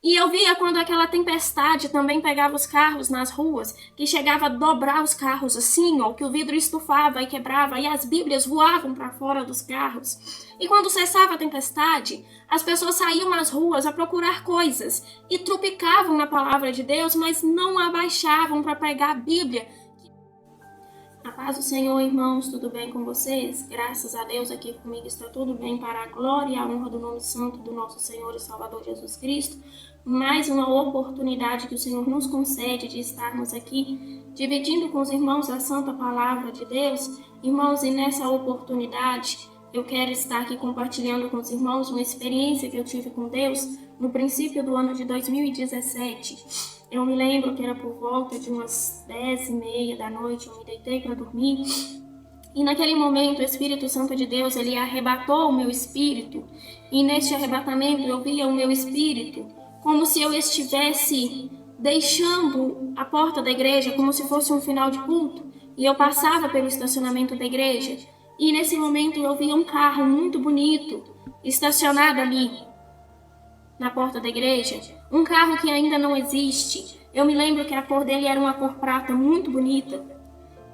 E eu via quando aquela tempestade também pegava os carros nas ruas, que chegava a dobrar os carros assim, ó, que o vidro estufava e quebrava, e as bíblias voavam para fora dos carros. E quando cessava a tempestade, as pessoas saíam nas ruas a procurar coisas e trupicavam na palavra de Deus, mas não abaixavam para pegar a Bíblia. A paz do Senhor, irmãos, tudo bem com vocês? Graças a Deus aqui comigo está tudo bem, para a glória e a honra do nome santo do nosso Senhor e Salvador Jesus Cristo. Mais uma oportunidade que o Senhor nos concede de estarmos aqui dividindo com os irmãos a santa palavra de Deus. Irmãos, e nessa oportunidade eu quero estar aqui compartilhando com os irmãos uma experiência que eu tive com Deus no princípio do ano de 2017. Eu me lembro que era por volta de umas 10h30 da noite, eu me deitei para dormir. E naquele momento o Espírito Santo de Deus, ele arrebatou o meu espírito. E neste arrebatamento eu via o meu espírito como se eu estivesse deixando a porta da igreja, como se fosse um final de culto. E eu passava pelo estacionamento da igreja. E nesse momento eu via um carro muito bonito estacionado ali na porta da igreja, um carro que ainda não existe. Eu me lembro que a cor dele era uma cor prata muito bonita.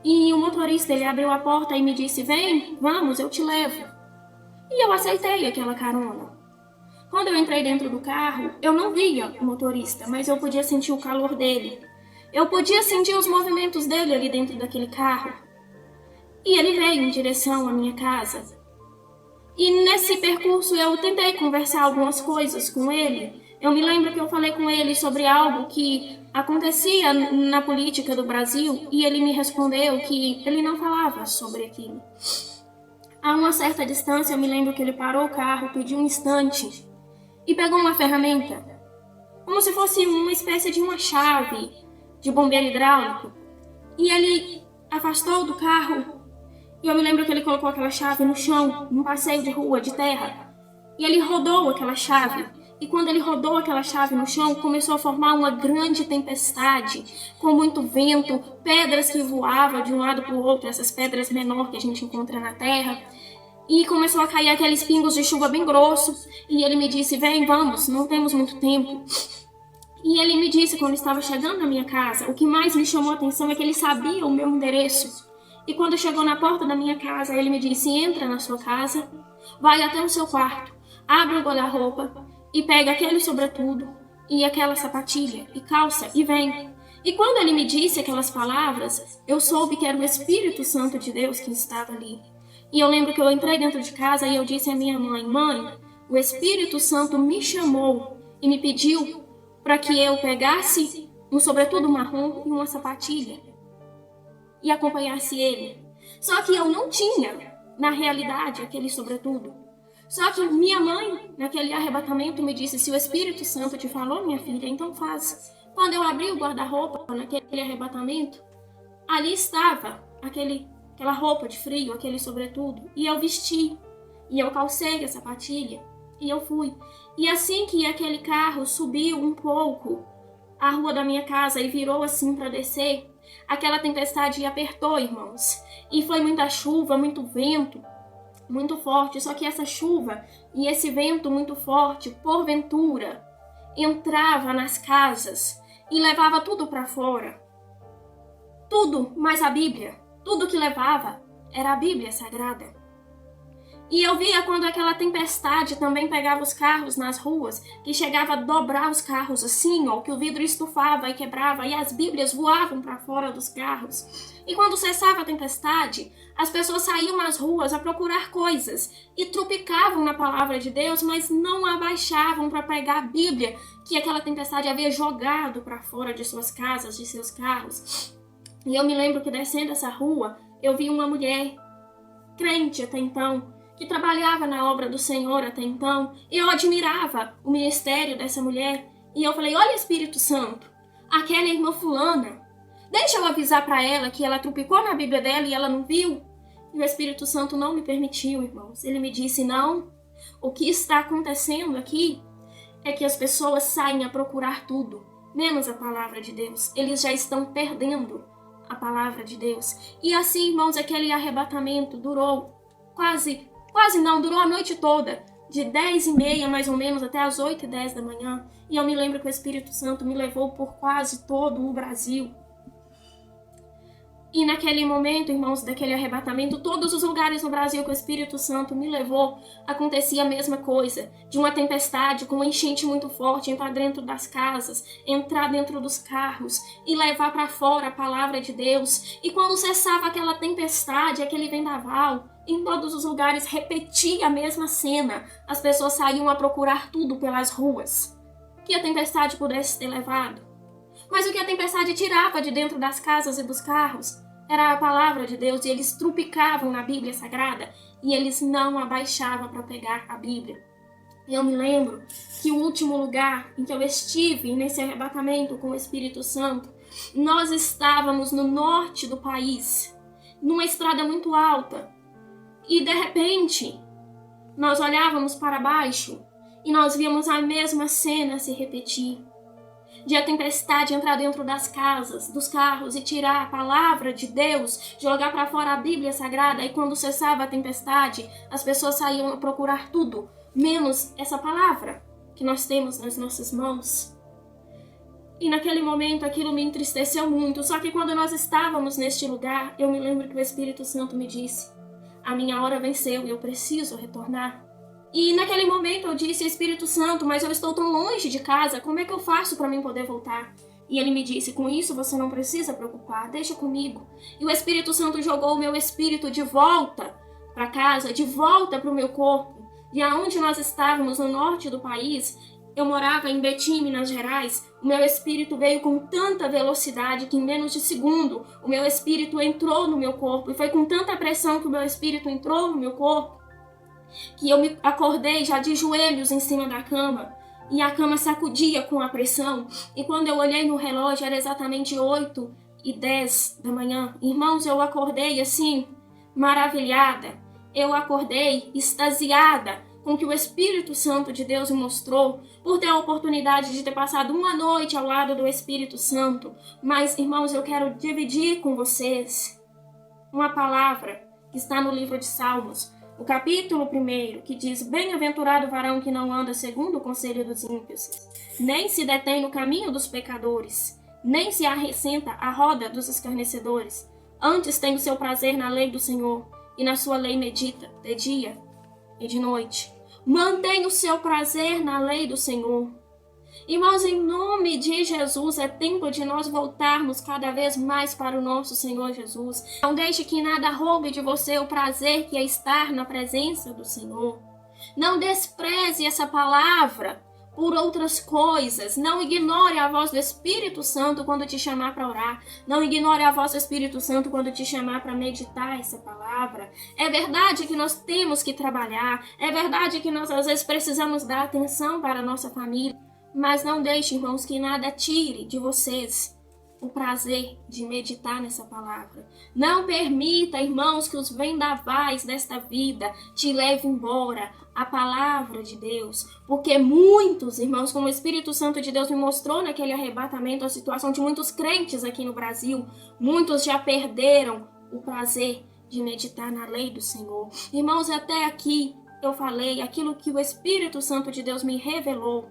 E o motorista, ele abriu a porta e me disse: vem, vamos, eu te levo. E eu aceitei aquela carona. Quando eu entrei dentro do carro, eu não via o motorista, mas eu podia sentir o calor dele. Eu podia sentir os movimentos dele ali dentro daquele carro. E ele veio em direção à minha casa. E nesse percurso eu tentei conversar algumas coisas com ele. Eu me lembro que eu falei com ele sobre algo que acontecia na política do Brasil e ele me respondeu que ele não falava sobre aquilo. A uma certa distância eu me lembro que ele parou o carro, pediu um instante e pegou uma ferramenta, como se fosse uma espécie de uma chave de bombeiro hidráulico. E ele afastou do carro. E eu me lembro que ele colocou aquela chave no chão, num passeio de rua, de terra. E ele rodou aquela chave. E quando ele rodou aquela chave no chão, começou a formar uma grande tempestade, com muito vento, pedras que voavam de um lado para o outro, essas pedras menores que a gente encontra na terra. E começou a cair aqueles pingos de chuva bem grossos. E ele me disse: vem, vamos, não temos muito tempo. E ele me disse, quando estava chegando na minha casa, o que mais me chamou a atenção é que ele sabia o meu endereço. E quando chegou na porta da minha casa, ele me disse: entra na sua casa, vai até o seu quarto, abre o guarda-roupa e pega aquele sobretudo e aquela sapatilha e calça e vem. E quando ele me disse aquelas palavras, eu soube que era o Espírito Santo de Deus que estava ali. E eu lembro que eu entrei dentro de casa e eu disse à minha mãe: mãe, o Espírito Santo me chamou e me pediu para que eu pegasse um sobretudo marrom e uma sapatilha e acompanhasse ele. Só que eu não tinha, na realidade, aquele sobretudo. Só que minha mãe, naquele arrebatamento, me disse: se o Espírito Santo te falou, minha filha, então faz. Quando eu abri o guarda-roupa, naquele arrebatamento, ali estava aquela roupa de frio, aquele sobretudo. E eu vesti, e eu calcei a sapatilha, e eu fui. E assim que aquele carro subiu um pouco a rua da minha casa e virou assim para descer, aquela tempestade apertou, irmãos. E foi muita chuva, muito vento, muito forte. Só que essa chuva e esse vento muito forte, porventura, entrava nas casas e levava tudo para fora. Tudo, mais a Bíblia. Tudo que levava era a Bíblia Sagrada. E eu via quando aquela tempestade também pegava os carros nas ruas, que chegava a dobrar os carros assim, ó, que o vidro estufava e quebrava, e as bíblias voavam para fora dos carros. E quando cessava a tempestade, as pessoas saíam nas ruas a procurar coisas e trupicavam na palavra de Deus, mas não abaixavam para pegar a Bíblia que aquela tempestade havia jogado para fora de suas casas, de seus carros. E eu me lembro que descendo essa rua, eu vi uma mulher, crente até então, que trabalhava na obra do Senhor até então, e eu admirava o ministério dessa mulher, e eu falei: olha, Espírito Santo, aquela irmã fulana, deixa eu avisar para ela que ela trupicou na Bíblia dela e ela não viu. E o Espírito Santo não me permitiu, irmãos. Ele me disse: não, o que está acontecendo aqui é que as pessoas saem a procurar tudo, menos a palavra de Deus. Eles já estão perdendo a palavra de Deus. E assim, irmãos, aquele arrebatamento durou durou a noite toda. de 10h30 mais ou menos até as 8h10 da manhã. E eu me lembro que o Espírito Santo me levou por quase todo o Brasil. E naquele momento, irmãos, daquele arrebatamento, todos os lugares no Brasil que o Espírito Santo me levou, acontecia a mesma coisa. De uma tempestade, com uma enchente muito forte, entrar dentro das casas, entrar dentro dos carros e levar para fora a palavra de Deus. E quando cessava aquela tempestade, aquele vendaval, em todos os lugares repetia a mesma cena. As pessoas saíam a procurar tudo pelas ruas que a tempestade pudesse ter levado. Mas o que a tempestade tirava de dentro das casas e dos carros era a palavra de Deus, e eles trupicavam na Bíblia Sagrada e eles não abaixavam para pegar a Bíblia. Eu me lembro que o último lugar em que eu estive nesse arrebatamento com o Espírito Santo, nós estávamos no norte do país, numa estrada muito alta, e de repente nós olhávamos para baixo e nós víamos a mesma cena se repetir. De a tempestade entrar dentro das casas, dos carros e tirar a palavra de Deus, jogar para fora a Bíblia Sagrada, e quando cessava a tempestade, as pessoas saíam a procurar tudo, menos essa palavra que nós temos nas nossas mãos. E naquele momento aquilo me entristeceu muito, só que quando nós estávamos neste lugar, eu me lembro que o Espírito Santo me disse: a minha hora venceu e eu preciso retornar. E naquele momento eu disse: Espírito Santo, mas eu estou tão longe de casa, como é que eu faço para mim poder voltar? E ele me disse: com isso você não precisa preocupar, deixa comigo. E o Espírito Santo jogou o meu espírito de volta para casa, de volta para o meu corpo. E aonde nós estávamos, no norte do país, eu morava em Betim, Minas Gerais, o meu espírito veio com tanta velocidade que em menos de segundo o meu espírito entrou no meu corpo. E foi com tanta pressão que o meu espírito entrou no meu corpo, que eu me acordei já de joelhos em cima da cama, e a cama sacudia com a pressão, e quando eu olhei no relógio era exatamente 8h10 da manhã. Irmãos, eu acordei assim, maravilhada, eu acordei extasiada com o que o Espírito Santo de Deus me mostrou, por ter a oportunidade de ter passado uma noite ao lado do Espírito Santo. Mas, irmãos, eu quero dividir com vocês uma palavra que está no livro de Salmos, o capítulo 1, que diz: bem-aventurado o varão que não anda segundo o conselho dos ímpios, nem se detém no caminho dos pecadores, nem se arressenta à roda dos escarnecedores. Antes tem o seu prazer na lei do Senhor, e na sua lei medita de dia e de noite. Mantém o seu prazer na lei do Senhor. Irmãos, em nome de Jesus, é tempo de nós voltarmos cada vez mais para o nosso Senhor Jesus. Não deixe que nada roube de você o prazer que é estar na presença do Senhor. Não despreze essa palavra por outras coisas. Não ignore a voz do Espírito Santo quando te chamar para orar. Não ignore a voz do Espírito Santo quando te chamar para meditar essa palavra. É verdade que nós temos que trabalhar. É verdade que nós às vezes precisamos dar atenção para a nossa família. Mas não deixe, irmãos, que nada tire de vocês o prazer de meditar nessa palavra. Não permita, irmãos, que os vendavais desta vida te levem embora a palavra de Deus. Porque muitos, irmãos, como o Espírito Santo de Deus me mostrou naquele arrebatamento, a situação de muitos crentes aqui no Brasil, muitos já perderam o prazer de meditar na lei do Senhor. Irmãos, até aqui eu falei aquilo que o Espírito Santo de Deus me revelou.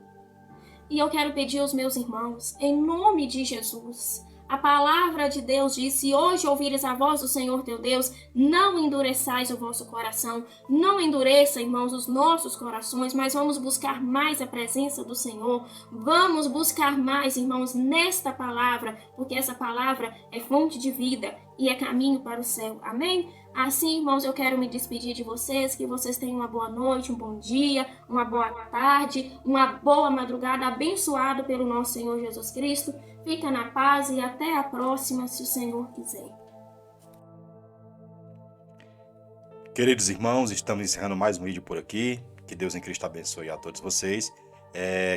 E eu quero pedir aos meus irmãos, em nome de Jesus, a palavra de Deus diz: se hoje ouvires a voz do Senhor teu Deus, não endureçais o vosso coração. Não endureça, irmãos, os nossos corações, mas vamos buscar mais a presença do Senhor. Vamos buscar mais, irmãos, nesta palavra, porque essa palavra é fonte de vida e é caminho para o céu. Amém? Assim, irmãos, eu quero me despedir de vocês, que vocês tenham uma boa noite, um bom dia, uma boa tarde, uma boa madrugada, abençoado pelo nosso Senhor Jesus Cristo. Fica na paz e até a próxima, se o Senhor quiser. Queridos irmãos, estamos encerrando mais um vídeo por aqui. Que Deus em Cristo abençoe a todos vocês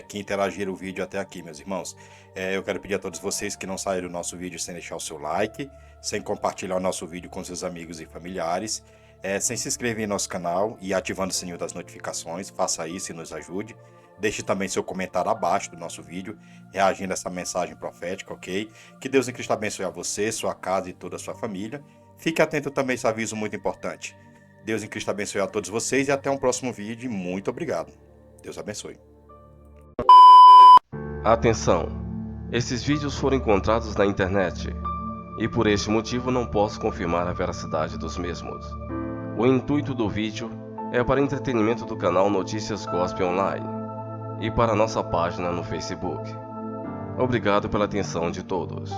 que interagiram o vídeo até aqui, meus irmãos. Eu quero pedir a todos vocês que não saíram do nosso vídeo sem deixar o seu like, sem compartilhar o nosso vídeo com seus amigos e familiares, sem se inscrever em nosso canal e ativando o sininho das notificações. Faça isso e nos ajude. Deixe também seu comentário abaixo do nosso vídeo, reagindo a essa mensagem profética, ok? Que Deus em Cristo abençoe a você, sua casa e toda a sua família. Fique atento também a esse aviso muito importante. Deus em Cristo abençoe a todos vocês e até um próximo vídeo. Muito obrigado. Deus abençoe. Atenção! Esses vídeos foram encontrados na internet e por este motivo não posso confirmar a veracidade dos mesmos. O intuito do vídeo é para entretenimento do canal Notícias Gospel Online e para nossa página no Facebook. Obrigado pela atenção de todos.